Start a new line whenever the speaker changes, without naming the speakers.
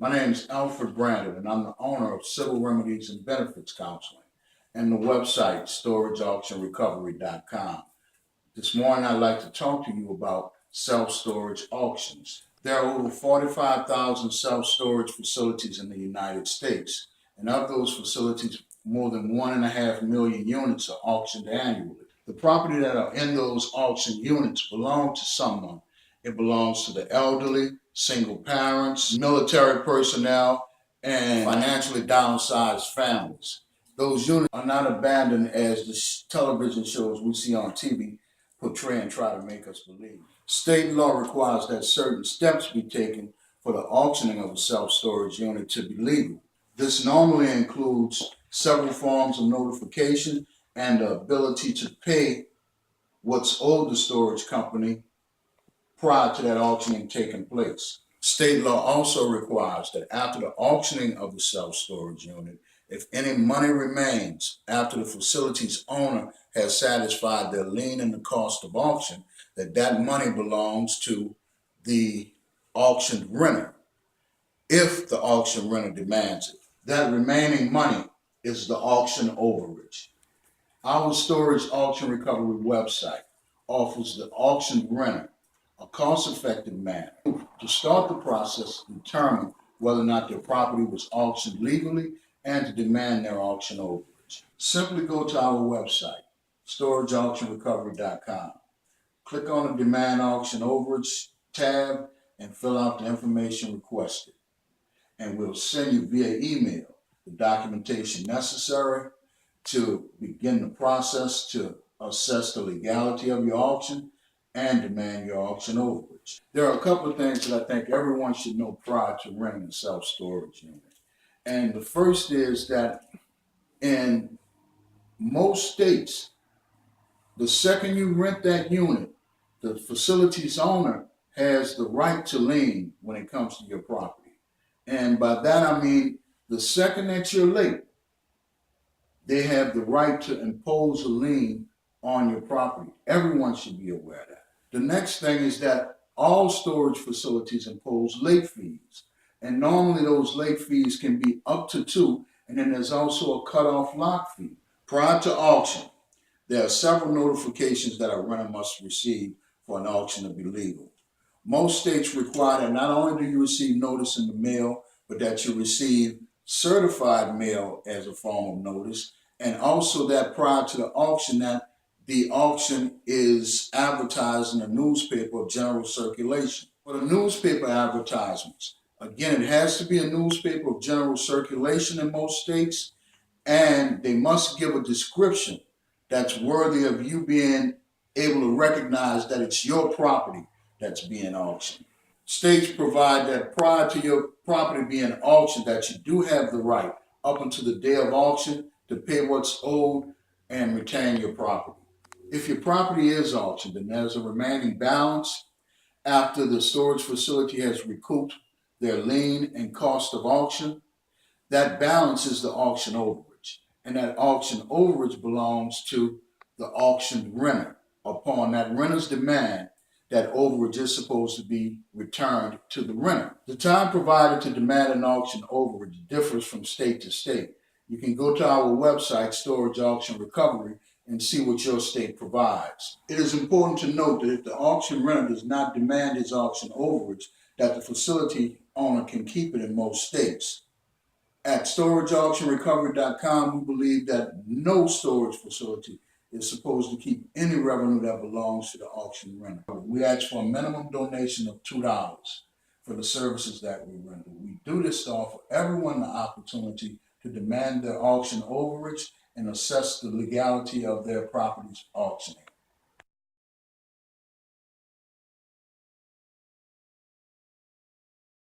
My name is Alfred and I'm the owner of Civil Remedies and Benefits Counseling and the website storageauctionrecovery.com. This morning I'd like to talk to you about self-storage auctions. There are over 45,000 self-storage facilities in the United States, and of those facilities, more than 1.5 million units are auctioned annually. The property that are in those auction units belong to someone. It belongs to the elderly, single parents, military personnel, and financially downsized families. Those units are not abandoned as the television shows we see on TV portray and try to make us believe. State law requires that certain steps be taken for the auctioning of a self-storage unit to be legal. This normally includes several forms of notification and the ability to pay what's owed the storage company prior to that auctioning taking place. State law also requires that after the auctioning of the self-storage unit, if any money remains after the facility's owner has satisfied their lien in the cost of auction, that money belongs to the auctioned renter if the auction renter demands it. That remaining money is the auction overage. Our storage auction recovery website offers the auctioned renter a cost-effective manner to start the process to determine whether or not their property was auctioned legally and to demand their auction overage. Simply go to our website, storageauctionrecovery.com. Click on the Demand Auction Overage tab and fill out the information requested. And we'll send you via email the documentation necessary to begin the process to assess the legality of your auction and demand your auction overage. There are a couple of things that I think everyone should know prior to renting a self-storage unit. And the first is that in most states, the second you rent that unit, the facility's owner has the right to lien when it comes to your property. And by that I mean the second that you're late, they have the right to impose a lien on your property. Everyone should be aware of that. The next thing is that all storage facilities impose late fees. And normally those late fees can be up to 2, and then there's also a cutoff lock fee. Prior to auction, there are several notifications that a renter must receive for an auction to be legal. Most states require that not only do you receive notice in the mail, but that you receive certified mail as a form of notice, and also that prior to the auction, that the auction is advertised in a newspaper of general circulation. For the newspaper advertisements, again, it has to be a newspaper of general circulation in most states, and they must give a description that's worthy of you being able to recognize that it's your property that's being auctioned. States provide that prior to your property being auctioned, that you do have the right up until the day of auction to pay what's owed and retain your property. If your property is auctioned and there's a remaining balance after the storage facility has recouped their lien and cost of auction, that balance is the auction overage. And that auction overage belongs to the auctioned renter. Upon that renter's demand, that overage is supposed to be returned to the renter. The time provided to demand an auction overage differs from state to state. You can go to our website, Storage Auction Recovery, and see what your state provides. It is important to note that if the auction renter does not demand his auction overage, that the facility owner can keep it in most states. At storageauctionrecovery.com, we believe that no storage facility is supposed to keep any revenue that belongs to the auction renter. We ask for a minimum donation of $2 for the services that we render. We do this to offer everyone the opportunity to demand their auction overage and assess the legality of their property's auctioning.